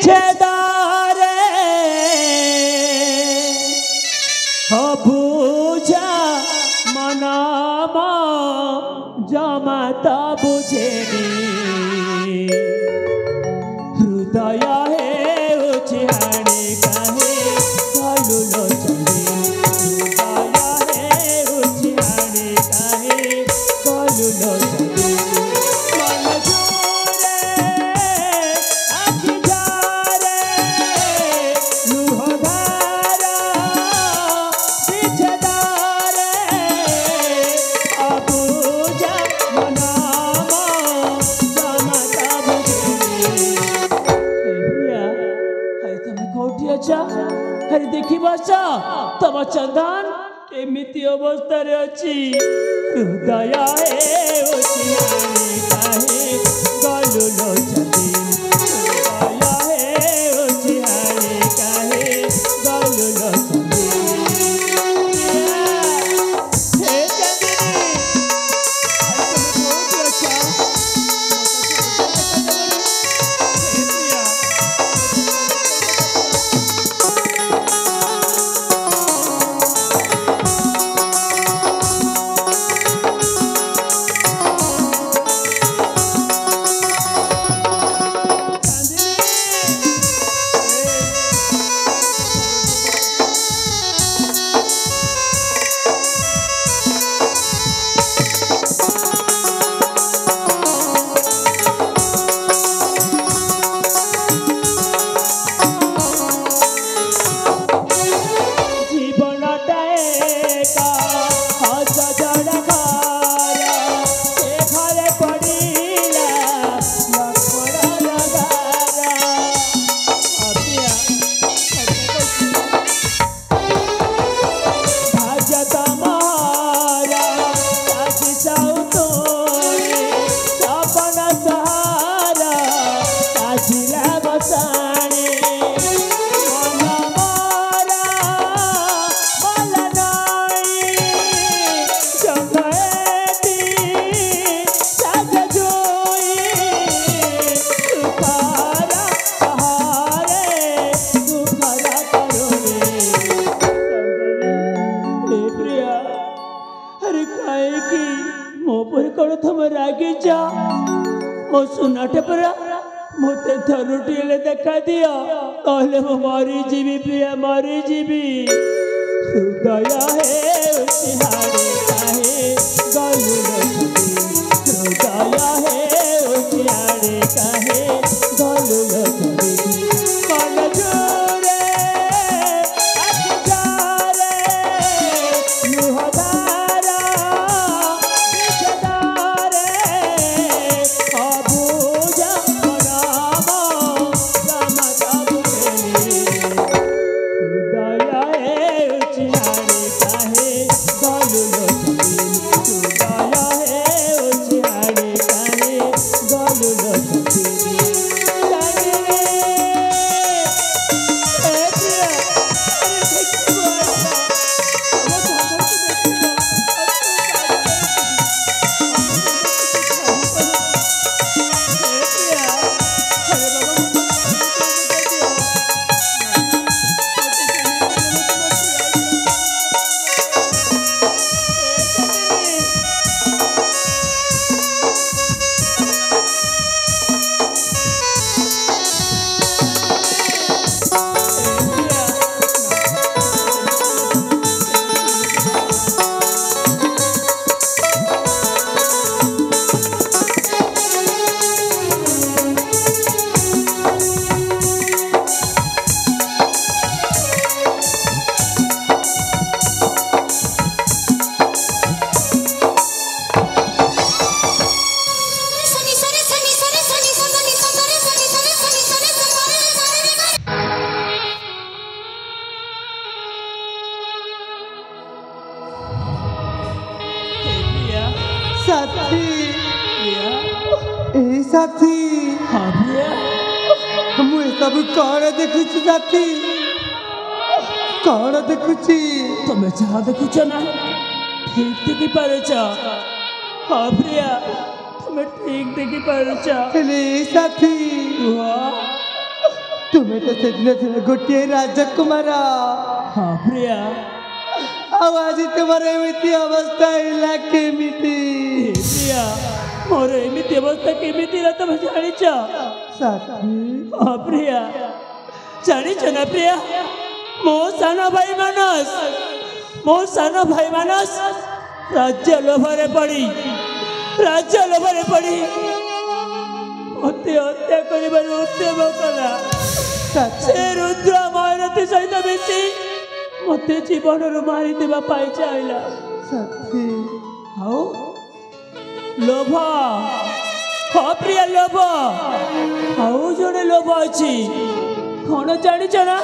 বিচ্ছেদারে বুঝা মনাম জমাতা বুঝেনি হৃদয় হেউছি হাড়ে কাহে গলু লোচনে হৃদয় হেউছি হাড়ে কাহে গলু লোচনে মন জোরে আখি ঝারে লুহ ধারা বিচ্ছেদারে অবুঝা মনাম জমাতা বুঝেনি हरी देखी बसा तम चंदन केमिति अवस्था रे अछि हृदय काहे गलु लोचने हृदय काहे गलु लोचने हे चंदनी मो सुनाटे परा मते थरुटी ले देखा दिया कहले मो मरी जीवी प्रिया मरी जीवी हृदय हारे काहे गलु लोचने हृदय हारे काहे गलु लोचने मन जोरे आखि झारे लुह धारा बिच्छेदारे अबुझा मनाम जमाता बुझेनी हृदय हेउछि हारे काहे गलु लोचने हृदय हेउछि हारे काहे गलु लोचने साथी ए साथी हाँ भैया मुझे सब कौन देखुची साथी कौन देखुची तुम्हें जहाँ देखुच ना ठीक देखी पारुच हाँ भैया तुम्हें ठीक देखी पारुच रे साथी हुआ तू तो सेदिन थे गोटे राजकुमार हाँ प्रिया आज तुम्हारे एमती अवस्था है केमिति प्रिया मोर एमती अवस्था केमिति तुम जानिच साथी हाँ प्रिया जानिच ना प्रिया मो सान भाई मानस राज्य लोभरे पड़ी मते हत्या कर उद्यम कला से रुद्र महारथी सहित मिशी मते जीवन मारी देवा पाई चाहिला साथी हाउ लोभ हाँ प्रिया लोभ हाउ जड़े लोभ अच्छी कौन जानिच ना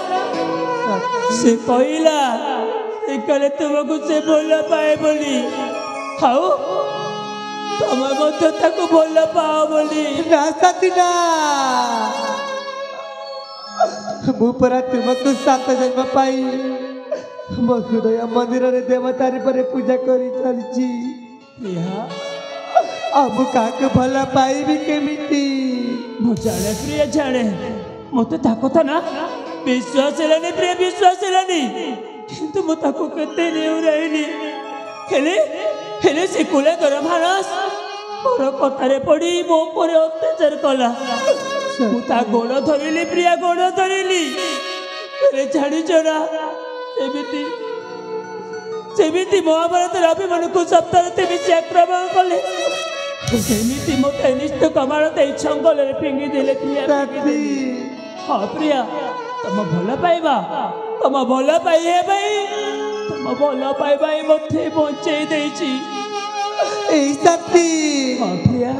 से कहला कले तुमको से भल पाए बोली हाउ तुम भल पाओ बोली ना साथी ना मुपरा तुमको 7 जन्म पाई मो हृदय मंदिर रे देवतारी पर पूजा करी चलची अब काक भल पाइबी केमिति मु जाने प्रिय जाने मते ताको था ना विश्वास हेलानी प्रिय विश्वास हेलानी किंतु मु ताको केते नेउराइनी हेले से कुले कर मानस मोर कथारे पड़ी मो पर अत्याचार कला मु ता गोड़ धरिली प्रिया गोड़ धरिली हेले जानिच ना सेमिति महाभारत अभिमन्यु सप्ताह मिशी आक्रमण कले सेमिति मते निष्ठ कमाल दे छंगल रे फिंगी देले प्रिया हाँ प्रिया तुम भल पाइबा तुम भल पाई हे भाई तुम भल पाइबा मते बंचई देछि ए साथी हाँ प्रिया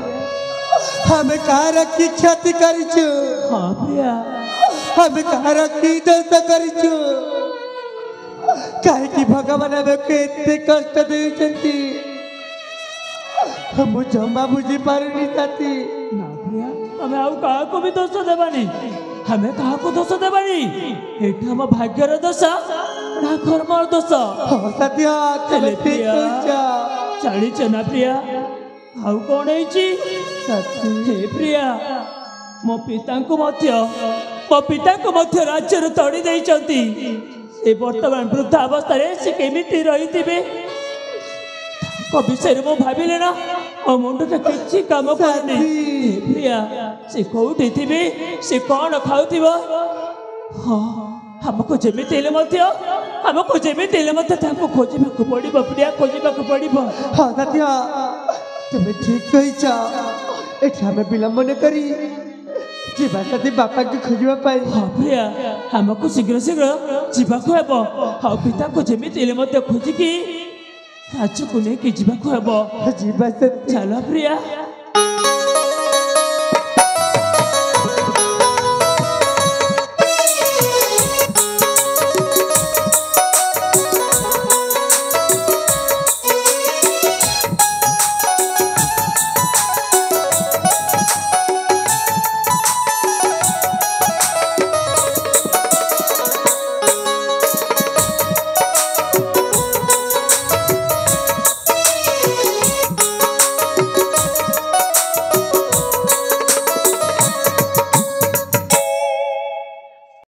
हमें कार की क्षति करिछु हाँ प्रिया हमें कार की दोष करिछु काहे कि भगवान हमके एते कष्ट देउछंती हम जमा बुझी पारुनी साथी ना प्रिया हमें आउ काहा को भी दोष देबानी हमें काहा को दोष देबानी एटा हम भाग्यर दोष ना कर्मर दोष हाँ साथी हाँ हेले ठीक कहछा जानिच ना प्रिया आउ कौन है साथी हे प्रिया मो पिता को मध्य राज्य तड़ी देइचंती ए वर्तमान वृद्धा अवस्था से केमिति रही विषय मु भाविले ना मो मुंड किसी काम करनी प्रिया से कौटी थी से कौन खाऊ हाँ हमको जमीती खोजा पड़ो प्रिया खोजा पड़ो हाँ साथी हाँ तुम्हें ठीक कहछा एठी हमें विलंब न करी जीवा साथी बापा के खोजवा पाई हाँ प्रिया हमको शीघ्र जीवाक हेब हाँ पिता को जमीती खोजिकी राज्य को लेकिन जीवाक हेब जीवा साथी चलो प्रिया।